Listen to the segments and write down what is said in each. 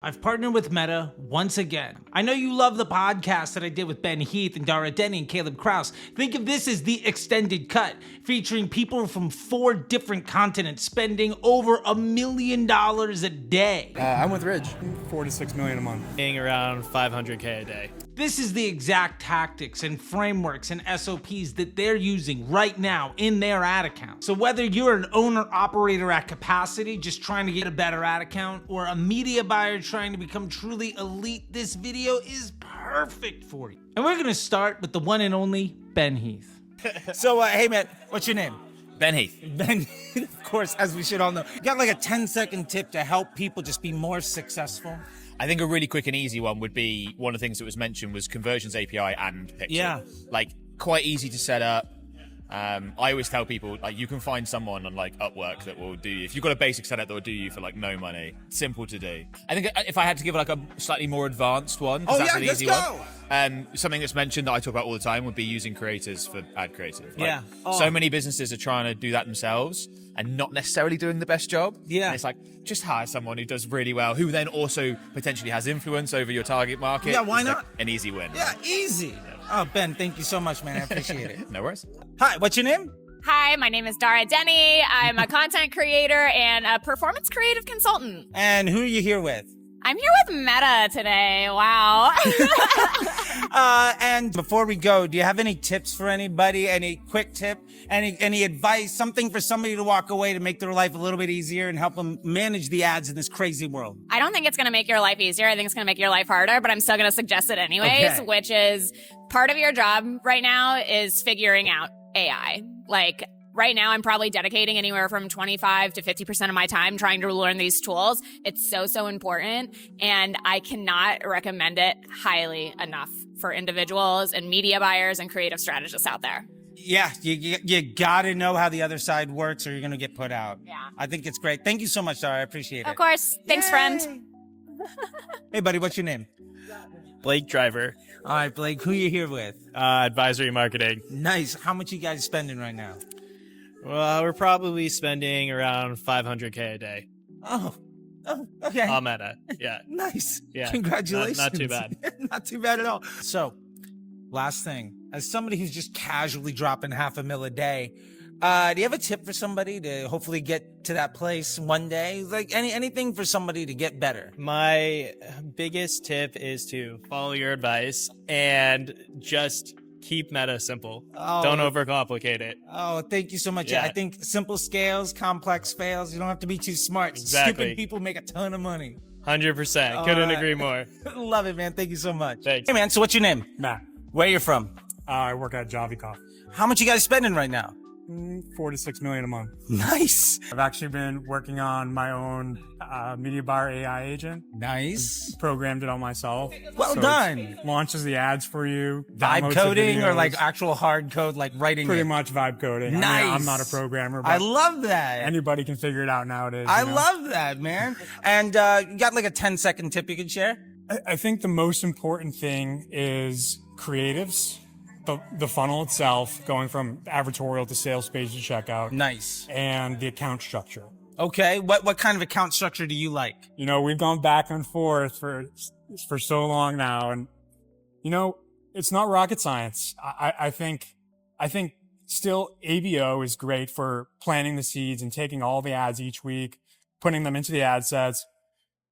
I've partnered with Meta once again. I know you love the podcast that I did with Ben Heath and Dara Denny and Caleb Krause. Think of this as the extended cut, featuring people from 4 different continents spending over $1 million a day. I'm with Ridge. 4 to 6 million a month. Paying around 500K a day. This is the exact tactics and frameworks and SOPs that they're using right now in their ad account. So whether you're an owner operator at capacity, just trying to get a better ad account, or a media buyer trying to become truly elite, this video is perfect for you. And we're gonna start with the one and only Ben Heath. So, hey man, what's your name? Ben Heath. Ben Heath, of course, as we should all know. You got like a 10-second tip to help people just be more successful? I think a really quick and easy one would be, one of the things that was mentioned was conversions API and Pixel. Yeah. Like, quite easy to set up. I always tell people, like, you can find someone on like Upwork that will do you. If you've got a basic setup that will do you for like no money, simple to do. I think if I had to give like a slightly more advanced one, that's an easy one. Something that's mentioned that I talk about all the time would be using creators for ad creative. Like, so many businesses are trying to do that themselves and not necessarily doing the best job. Yeah. And it's like, just hire someone who does really well, who then also potentially has influence over your target market. Yeah, why It's not? like an easy win. Yeah, easy. Oh, Ben, thank you so much, man. I appreciate it. No worries. Hi, what's your name? Hi, my name is Dara Denny. I'm a content creator and a performance creative consultant. And who are you here with? I'm here with Meta today. Wow. And before we go, do you have any tips for anybody? Any quick tip? Any advice? Something for somebody to walk away to make their life a little bit easier and help them manage the ads in this crazy world? I don't think it's going to make your life easier. I think it's going to make your life harder, but I'm still going to suggest it anyways, Okay. which is part of your job right now is figuring out AI. Like, right now, I'm probably dedicating anywhere from 25 to 50% of my time trying to learn these tools. It's so important, and I cannot recommend it highly enough for individuals and media buyers and creative strategists out there. Yeah, you gotta know how the other side works or you're gonna get put out. Yeah. I think it's great. Thank you so much, Dara. I appreciate it. Of course. Thanks, Yay. friend. Hey, buddy, what's your name? Blake Driver. All right, Blake, who you here with? Advisory marketing. Nice. How much you guys spending right now? Well, we're probably spending around 500K a day. Oh, okay. On Meta. Yeah. Nice. Yeah. Congratulations. Not too bad. Not too bad at all. So, last thing, as somebody who's just casually dropping $500,000 a day, do you have a tip for somebody to hopefully get to that place one day? Like anything for somebody to get better? My biggest tip is to follow your advice and just keep Meta simple. Oh. Don't overcomplicate it. Oh, thank you so much. Yeah. I think simple scales, complex fails. You don't have to be too smart. Exactly. Stupid people make a ton of money. 100%. Couldn't agree more. Love it, man. Thank you so much. Thanks. Hey, man. So what's your name? Matt, Where you from? I work at Javikoff. How much you guys spending right now? 4 to 6 million a month. Nice. I've actually been working on my own media buyer AI agent. Nice. Programmed it all myself. Well So done. it launches the ads for you. Vibe downloads the coding or videos. like actual hard code, like writing Pretty it? much vibe coding. I Nice. mean, I'm not a programmer, but I love that. anybody can figure it out nowadays. I you know? love that, man. And you got like a 10-second tip you can share? I think the most important thing is creatives. The funnel itself, going from advertorial to sales page to checkout, Nice. and the account structure. Okay. What kind of account structure do you like? You know, we've gone back and forth for so long now, and you know, it's not rocket science. I think still ABO is great for planting the seeds and taking all the ads each week, putting them into the ad sets,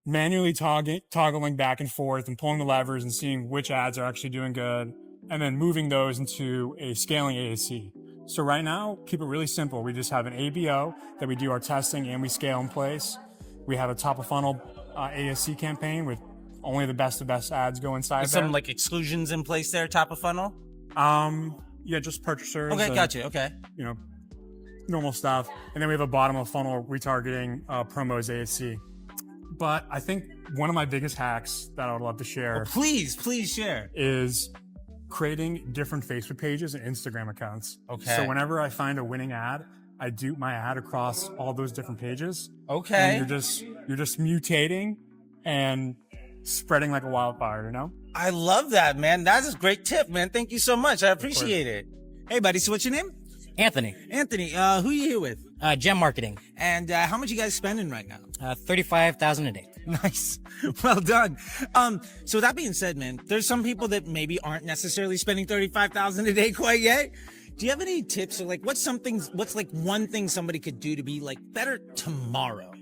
manually toggling back and forth and pulling the levers and seeing which ads are actually doing good, and then moving those into a scaling ASC. So right now, keep it really simple. We just have an ABO that we do our testing and we scale in place. We have a top of funnel ASC campaign with only the best of best ads go inside With there. some like exclusions in place there, top of funnel? Yeah, just purchasers. Okay, and, gotcha. Okay. You know, normal stuff. And then we have a bottom of funnel retargeting promos ASC. But I think one of my biggest hacks that I would love to share Please share. is creating different Facebook pages and Instagram accounts. Okay. So whenever I find a winning ad, I dupe my ad across all those different pages. Okay. And you're just mutating and spreading like a wildfire, you know? I love that, man. That's a great tip, man. Thank you so much. I appreciate it. Hey, buddy. So what's your name? Anthony, Who are you here with? Gem Marketing, And how much you guys spending right now? $35,000 a day. Nice. Well done. So with that being said, man, there's some people that maybe aren't necessarily spending 35,000 a day quite yet. Do you have any tips or like what's like one thing somebody could do to be like better tomorrow?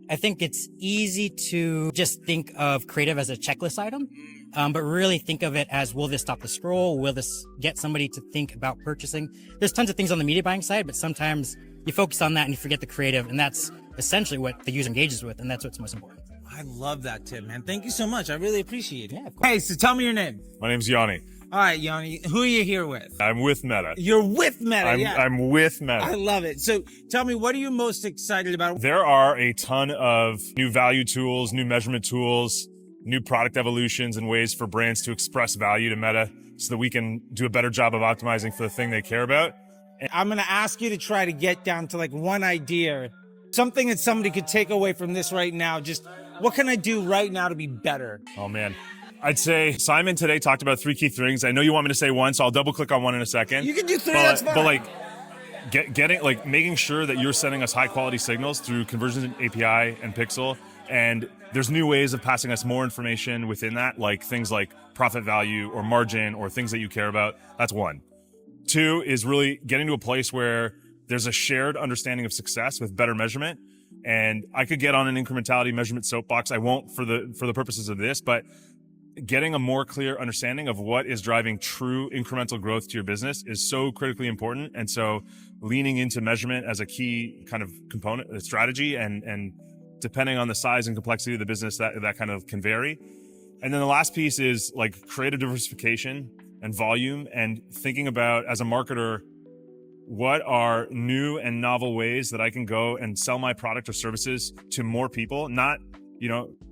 I think it's easy to just think of creative as a checklist item, but really think of it as, will this stop the scroll? Will this get somebody to think about purchasing? There's tons of things on the media buying side, but sometimes you focus on that and you forget the creative, and that's essentially what the user engages with, and that's what's most important. I love that tip, man. Thank you so much. I really appreciate it. Yeah, of course. Hey, so tell me your name. My name's Yanni. All right, Yanni, who are you here with? I'm with Meta. You're with Meta, yeah. I'm with Meta. I love it. So tell me, what are you most excited about? There are a ton of new value tools, new measurement tools, new product evolutions and ways for brands to express value to Meta so that we can do a better job of optimizing for the thing they care about. I'm going to ask you to try to get down to like one idea, something that somebody could take away from this right now. Just what can I do right now to be better? Oh, man. I'd say Simon today talked about 3 key things. I know you want me to say one, so I'll double click on one in a second. You can do 3, that's fine. But like making sure that you're sending us high quality signals through Conversions API and Pixel. And there's new ways of passing us more information within that, like things like profit value or margin or things that you care about. That's 1. 2 is really getting to a place where there's a shared understanding of success with better measurement. And I could get on an incrementality measurement soapbox. I won't for the purposes of this, but getting a more clear understanding of what is driving true incremental growth to your business is so critically important. And so leaning into measurement as a key kind of component, strategy, and depending on the size and complexity of the business, that kind of can vary. And then the last piece is like creative diversification and volume, and thinking about, as a marketer, what are new and novel ways that I can go and sell my product or services to more people. Not,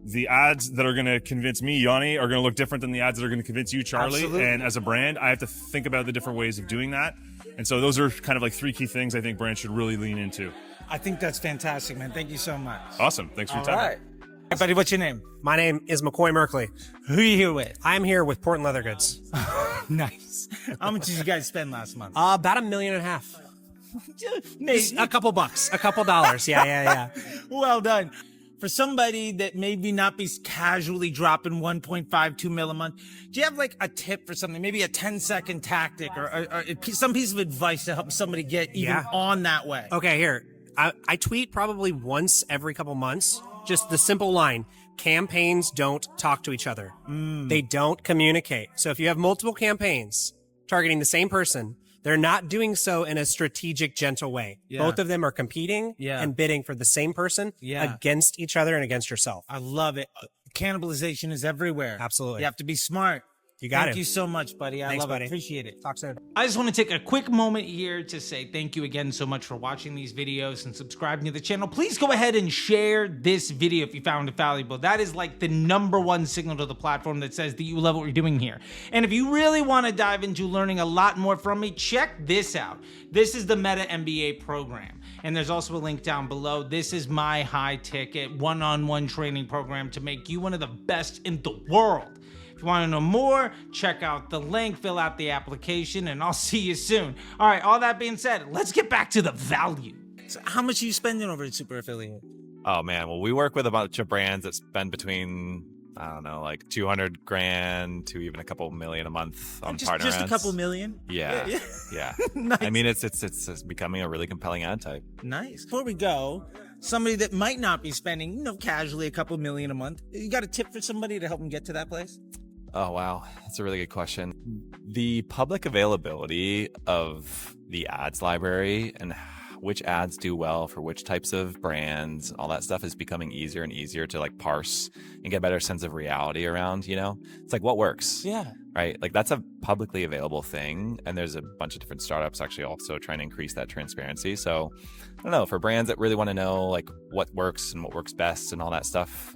the ads that are going to convince me, Yanni, are going to look different than the ads that are going to convince you, Charlie. Absolutely. And as a brand, I have to think about the different ways of doing that. And so those are kind of like 3 key things I think brands should really lean into. I think that's fantastic, man. Thank you so much. Awesome. Thanks for your time. All right. Hey, buddy, what's your name? My name is McCoy Merkley. Who are you here with? I'm here with Portland Leather Goods. Nice. How much did you guys spend last month? About $1.5 million. A couple bucks, a couple dollars. Yeah. Well done. For somebody that maybe not be casually dropping 1.52 mil a month, do you have like a tip for something? Maybe a 10-second tactic or some piece of advice to help somebody get even on that way? Okay, here. I tweet probably once every couple months. Just the simple line: campaigns don't talk to each other. They don't communicate. So if you have multiple campaigns targeting the same person, they're not doing so in a strategic, gentle way. Yeah. Both of them are competing and bidding for the same person against each other and against yourself. I love it. Cannibalization is everywhere. Absolutely. You have to be smart. You got it. Thank you so much, buddy. I Thanks, love buddy. it. Appreciate it. Talk soon. I just want to take a quick moment here to say thank you again so much for watching these videos and subscribing to the channel. Please go ahead and share this video if you found it valuable. That is like the #1 signal to the platform that says that you love what we're doing here. And if you really want to dive into learning a lot more from me, check this out. This is the Meta MBA program. And there's also a link down below. This is my high ticket one-on-one training program to make you one of the best in the world. If you want to know more, check out the link, fill out the application, and I'll see you soon. All right, all that being said, let's get back to the value. So how much are you spending over at Super Affiliate? Oh man, well we work with a bunch of brands that spend between, I don't know, like $200,000 to even a couple million a month on partner Just ads. a couple million? Yeah. Nice. I mean, it's becoming a really compelling ad type. Nice. Before we go, somebody that might not be spending, casually a couple million a month, you got a tip for somebody to help them get to that place? Oh wow, that's a really good question. The public availability of the ads library and which ads do well for which types of brands, all that stuff is becoming easier and easier to like parse and get a better sense of reality around, It's like what works. Yeah. Right? Like that's a publicly available thing. And there's a bunch of different startups actually also trying to increase that transparency. So I don't know, for brands that really want to know like what works and what works best and all that stuff,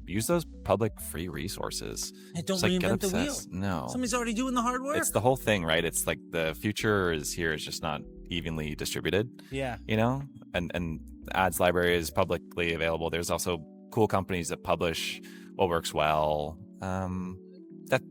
use those public free resources. Hey, don't Just, like, get reinvent the wheel. obsessed. No. Somebody's already doing the hard work. It's the whole thing, right? It's like the future is here. It's just not evenly distributed, Yeah. and the ads library is publicly available. There's also cool companies that publish what works well.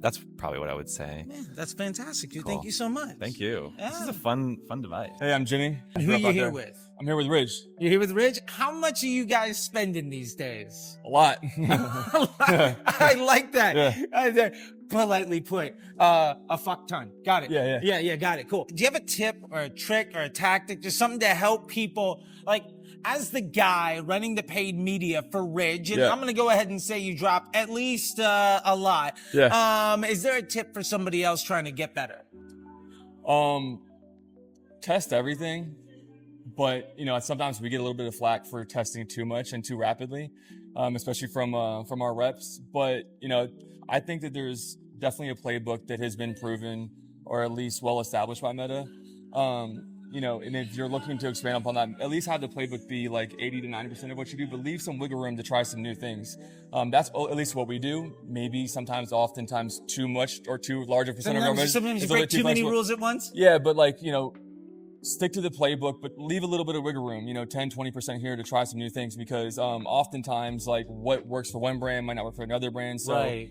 that's probably what I would say. Man, that's fantastic, dude. Cool. Thank you so much. Thank you. This is Yeah. a fun device. Hey, I'm Jimmy. And who you here with? I'm here with Ridge. You're here with Ridge? How much are you guys spending these days? A lot. I like that. Yeah. Politely put. A fuck ton. Got it. Yeah. Got it. Cool. Do you have a tip or a trick or a tactic, just something to help people, like, as the guy running the paid media for Ridge, and I'm going to go ahead and say you drop at least a lot. Yeah. Is there a tip for somebody else trying to get better? Test everything, but sometimes we get a little bit of flack for testing too much and too rapidly, especially from our reps. But I think that there's definitely a playbook that has been proven, or at least well established by Meta. And if you're looking to expand upon that, at least have the playbook be like 80 to 90% of what you do, but leave some wiggle room to try some new things. That's at least what we do. Maybe oftentimes too much or too large a percent of our budget. Sometimes you break too many rules at once? Yeah, but stick to the playbook, but leave a little bit of wiggle room, 10, 20% here to try some new things, because oftentimes what works for one brand might not work for another brand. So Right.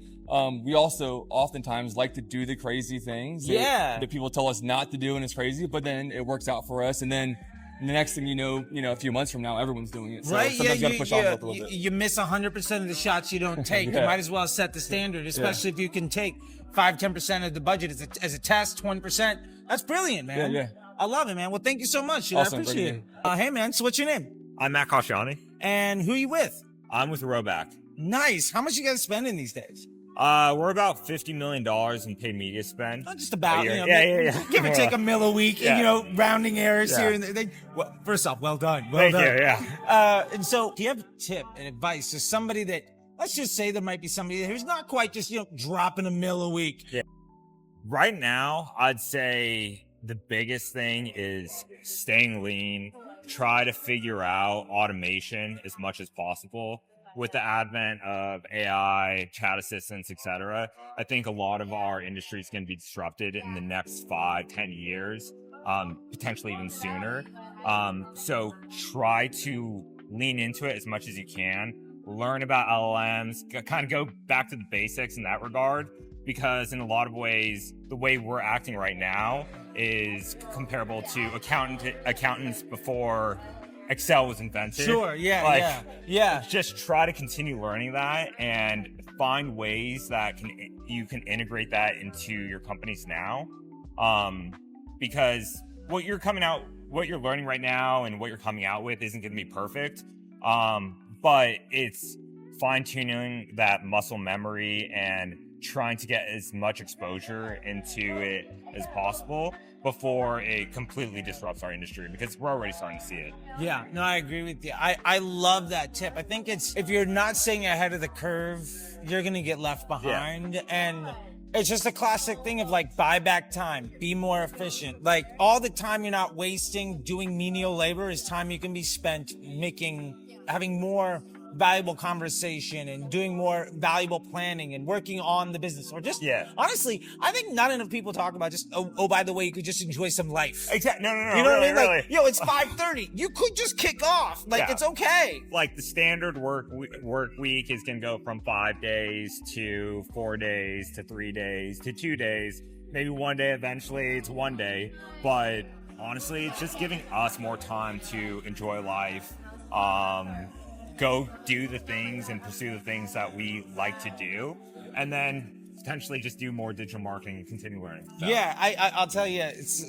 We also oftentimes like to do the crazy things that people tell us not to do, and it's crazy, but then it works out for us. And then the next thing you know, a few months from now, everyone's doing it. So Right? sometimes you gotta push off a little bit. You miss 100% of the shots you don't take. You might as well set the standard, especially if you can take 5-10% of the budget as a test, 20%. That's brilliant, man. Yeah. I love it, man. Well, thank you so much. Dude. Awesome. I appreciate it. Hey, man. So what's your name? I'm Matt Kashiani. And who are you with? I'm with Roback. Nice. How much you guys spending these days? We're about $50 million in paid media spend. Not just about, Yeah. give or take a mil a week, and, rounding errors Yeah. here and there. Well, first off, well done. Thank you, yeah. And so, do you have a tip and advice to somebody that, let's just say there might be somebody who's not quite just, dropping a mil a week? Yeah. Right now, I'd say the biggest thing is staying lean. Try to figure out automation as much as possible. With the advent of AI, chat assistants, etc., I think a lot of our industry is going to be disrupted in the next 5-10 years, potentially even sooner. So try to lean into it as much as you can. Learn about LLMs, kind of go back to the basics in that regard, because in a lot of ways, the way we're acting right now is comparable to accountants before Excel was invented. Sure, yeah. Just try to continue learning that and find ways that you can integrate that into your companies now. Because what you're learning right now and what you're coming out with isn't going to be perfect. But it's fine-tuning that muscle memory and trying to get as much exposure into it as possible before it completely disrupts our industry, because we're already starting to see it. Yeah, no, I agree with you. I love that tip. I think if you're not staying ahead of the curve, you're going to get left behind. Yeah. And it's just a classic thing of buy back time, be more efficient. All the time you're not wasting doing menial labor is time you can be spent having more valuable conversation and doing more valuable planning and working on the business, or just honestly, I think not enough people talk about just by the way, you could just enjoy some life. Exactly. No. You know what I mean? Really. It's 5:30. You could just kick off. It's okay. The standard work week is gonna go from 5 days to 4 days to 3 days to 2 days, maybe one day. Eventually, it's 1 day. But honestly, it's just giving us more time to enjoy life. Go do the things and pursue the things that we like to do, and then potentially just do more digital marketing and continue learning. So. Yeah, I'll tell you, it's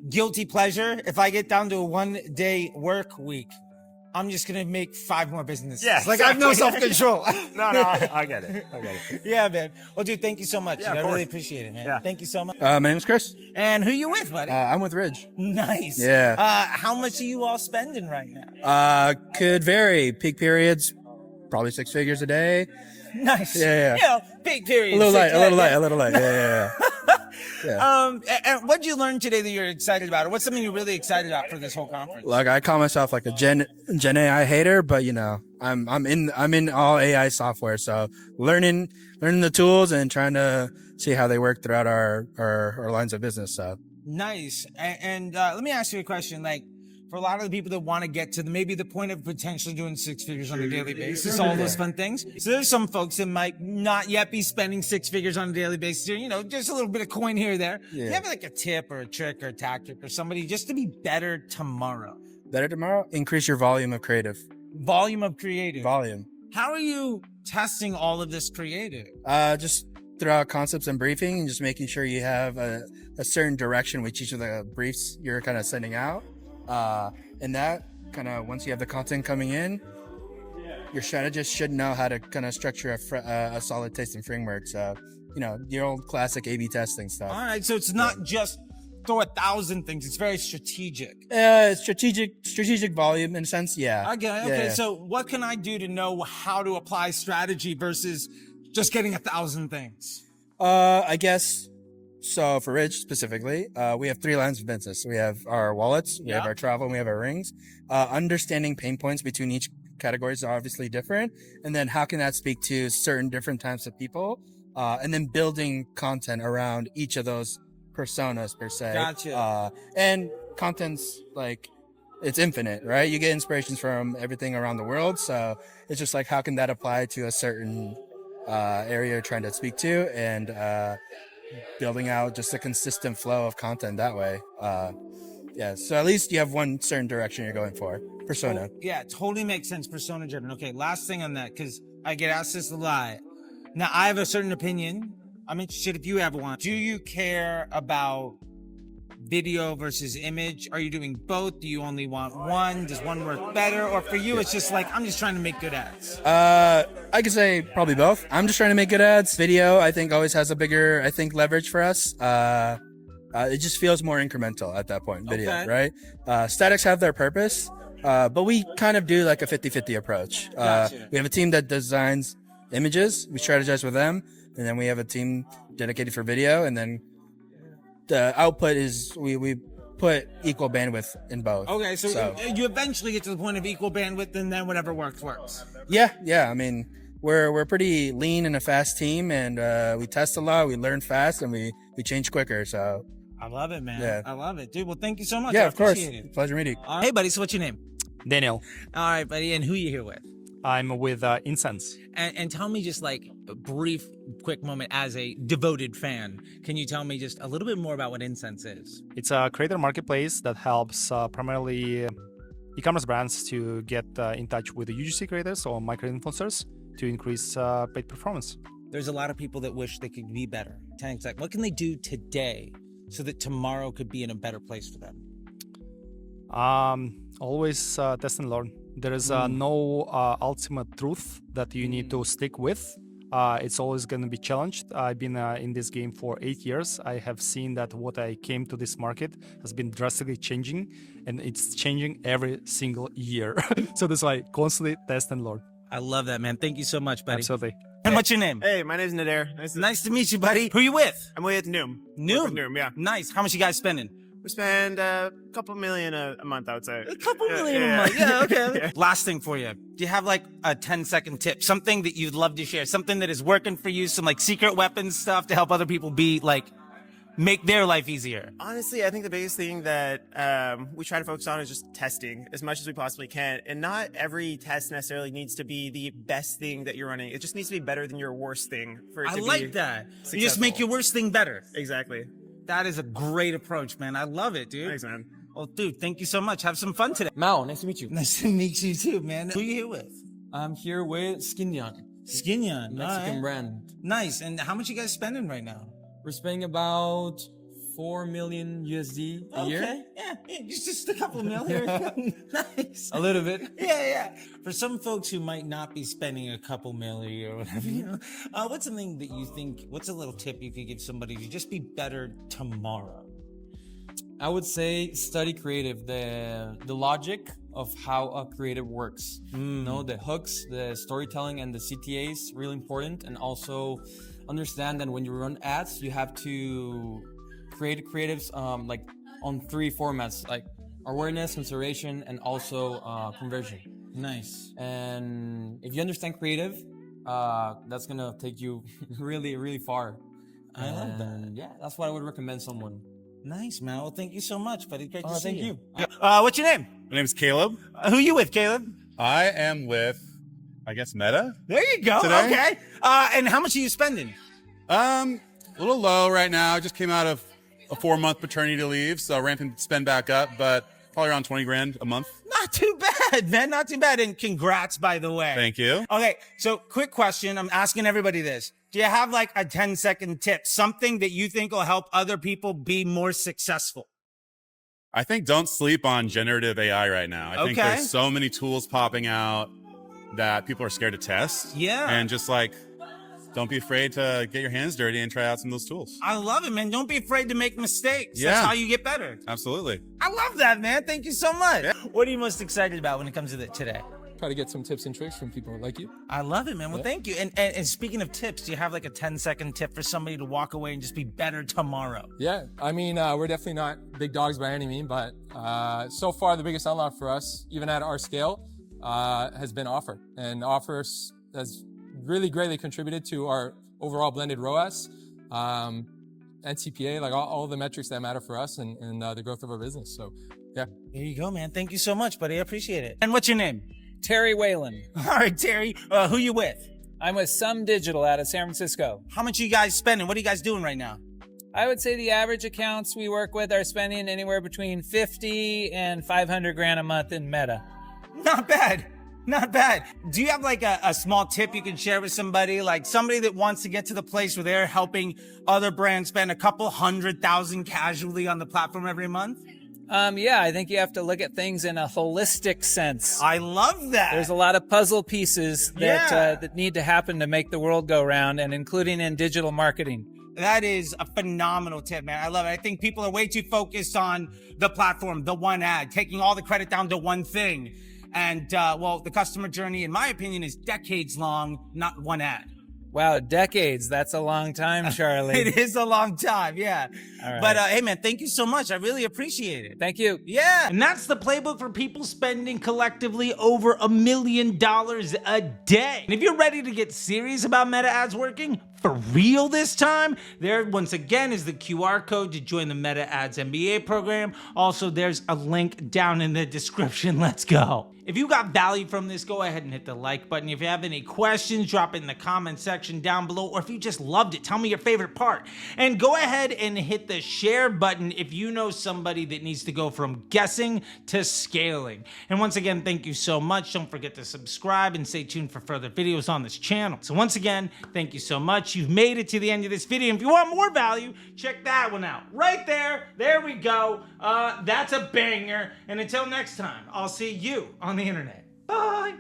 guilty pleasure. If I get down to a 1 day work week, I'm just going to make 5 more businesses. Yeah, I have no self-control. No, I get it. Yeah, man. Well, dude, thank you so much. Yeah, I really appreciate it, man. Yeah. Thank you so much. My name's Chris. And who you with, buddy? I'm with Ridge. Nice. Yeah. How much are you all spending right now? Could vary. Peak periods, probably 6 figures a day. Nice. Yeah. Peak periods. A little light. Yeah. And what did you learn today that you're excited about? Or what's something you're really excited about for this whole conference? Look, I call myself a Gen AI hater, but I'm in all AI software, so learning the tools and trying to see how they work throughout our lines of business. So nice. And let me ask you a question. For for a lot of the people that want to get to maybe the point of potentially doing 6 figures on a daily basis, all those fun things. So there's some folks that might not yet be spending 6 figures on a daily basis, you know, just a little bit of coin here or there. Do you have like a tip or a trick or a tactic or somebody just to be better tomorrow? Better tomorrow? Increase your volume of creative. Volume of creative. Volume. How are you testing all of this creative? Just throw out concepts and briefing and just making sure you have a certain direction with each of the briefs you're kind of sending out. And that kind of, once you have the content coming in, your strategist should know how to kind of structure a solid tasting framework. So, you know, your old classic A/B testing stuff. All right, so it's not just throw 1,000 things. It's very strategic. Strategic volume in a sense. Yeah. Okay. So what can I do to know how to apply strategy versus just getting 1,000 things? I guess. So for Rich specifically, we have 3 lines of business. We have our wallets, we have our travel, and we have our rings. Understanding pain points between each category is obviously different. And then how can that speak to certain different types of people? And then building content around each of those personas per se. Gotcha. And content's like, it's infinite, right? You get inspirations from everything around the world. So it's just like, how can that apply to a certain area you're trying to speak to, and building out just a consistent flow of content that way. So at least you have one certain direction you're going for. Persona. Yeah, it totally makes sense. Persona driven. Okay, last thing on that, because I get asked this a lot. Now, I have a certain opinion. I'm interested if you have one. Do you care about video versus image? Are you doing both? Do you only want one? Does one work better? Or for you, it's just like, I'm just trying to make good ads? I could say probably both. I'm just trying to make good ads. Video, I think, always has a bigger, leverage for us. It just feels more incremental at that point, video, right? Statics have their purpose, but we kind of do like a 50-50 approach. Gotcha. We have a team that designs images. We strategize with them. And then we have a team dedicated for video. And then the output is we put equal bandwidth in both. Okay, so you eventually get to the point of equal bandwidth, and then whatever works. Yeah. I mean, we're pretty lean and a fast team, and we test a lot, we learn fast, and we change quicker. So I love it, man. Yeah. I love it, dude. Well, thank you so much. Yeah, I of course. appreciate it. Pleasure meeting. Hey, buddy. So what's your name? Daniel. All right, buddy. And who you here with? I'm with Incense. And tell me just like a brief, quick moment as a devoted fan. Can you tell me just a little bit more about what Incense is? It's a creator marketplace that helps primarily e-commerce brands to get in touch with the UGC creators or micro-influencers to increase paid performance. There's a lot of people that wish they could be better. What can they do today so that tomorrow could be in a better place for them? Always test and learn. There is no ultimate truth that you need to stick with. It's always going to be challenged. I've been in this game for 8 years. I have seen that what I came to this market has been drastically changing, and it's changing every single year. So that's why constantly test and learn. I love that, man. Thank you so much, buddy. Absolutely. And what's your name? Hey, my name's Nader. Nice to meet you, buddy. Who you with? I'm with Noom. Noom, yeah. Nice. How much you guys spending? We spend a couple million a month, I would say. A couple million a month. Yeah, okay. Last thing for you. Do you have like a 10-second tip? Something that you'd love to share? Something that is working for you? Some like secret weapons stuff to help other people be like, make their life easier? Honestly, I think the biggest thing that we try to focus on is just testing as much as we possibly can. And not every test necessarily needs to be the best thing that you're running. It just needs to be better than your worst thing for it to be I like that. successful. You just make your worst thing better. Exactly. That is a great approach, man. I love it, dude. Thanks, man. Well, dude, thank you so much. Have some fun today. Mao, nice to meet you. Nice to meet you too, man. Who are you here with? I'm here with Skinyan. Skinyan, Mexican brand. Nice. And how much you guys spending right now? We're spending about 4 million USD a year. Yeah, just a couple million. Nice. A little bit. Yeah. For some folks who might not be spending a couple million or whatever, what's something that you think, what's a little tip you could give somebody to just be better tomorrow? I would say study creative, the logic of how a creative works. The hooks, the storytelling, and the CTAs, really important. And also understand that when you run ads, you have to create creatives like on 3 formats, like awareness, consideration, and also conversion. Nice. And if you understand creative, that's gonna take you really, really far. I love that. Yeah, that's what I would recommend someone. Nice, man. Well, thank you so much, buddy. Great to see thank you. you. What's your name? My name's Caleb. Who you with, Caleb? I am with, I guess, Meta. There you go. Today. Okay. And how much are you spending? A little low right now. I just came out of a 4-month paternity leave, so ramping spend back up, but probably around 20 grand a month. Not too bad, man. Not too bad. And congrats, by the way. Thank you. Okay. So quick question. I'm asking everybody this. Do you have like a 10-second tip? Something that you think will help other people be more successful? I think don't sleep on generative AI right now. I think there's so many tools popping out that people are scared to test. Yeah. And just like, don't be afraid to get your hands dirty and try out some of those tools. I love it, man. Don't be afraid to make mistakes. Yeah. That's how you get better. Absolutely. I love that, man. Thank you so much. What are you most excited about when it comes to today? Try to get some tips and tricks from people like you. I love it, man. Well, Yeah. thank you. And speaking of tips, do you have like a 10-second tip for somebody to walk away and just be better tomorrow? Yeah, I mean, we're definitely not big dogs by any means, but so far the biggest unlock for us, even at our scale, has been offer. And offers has really greatly contributed to our overall blended ROAS and CPA, like all the metrics that matter for us and the growth of our business. So, yeah. There you go, man. Thank you so much, buddy. I appreciate it. And what's your name? Terry Whalen. All right, Terry. Who you with? I'm with Some Digital out of San Francisco. How much are you guys spending? What are you guys doing right now? I would say the average accounts we work with are spending anywhere between 50 and 500 grand a month in Meta. Not bad. Not bad. Do you have like a small tip you can share with somebody? Like somebody that wants to get to the place where they're helping other brands spend a couple 100,000 casually on the platform every month? Yeah, I think you have to look at things in a holistic sense. I love that. There's a lot of puzzle pieces that need to happen to make the world go round, and including in digital marketing. That is a phenomenal tip, man. I love it. I think people are way too focused on the platform, the one ad, taking all the credit down to one thing. And, well, the customer journey, in my opinion, is decades long, not one ad. Wow, decades. That's a long time, Charlie. It is a long time, yeah. All right. But, hey, man, thank you so much. I really appreciate it. Thank you. Yeah. And that's the playbook for people spending collectively over $1 million a day. And if you're ready to get serious about Meta ads working for real this time, there once again is the QR code to join the Meta Ads MBA program. Also, there's a link down in the description. Let's go. If you got value from this, go ahead and hit the like button. If you have any questions, drop it in the comment section down below. Or if you just loved it, tell me your favorite part. And go ahead and hit the share button if you know somebody that needs to go from guessing to scaling. And once again, thank you so much. Don't forget to subscribe and stay tuned for further videos on this channel. So once again, thank you so much. You've made it to the end of this video. If you want more value, check that one out. Right there. There we go. That's a banger. And until next time, I'll see you on the internet. Bye.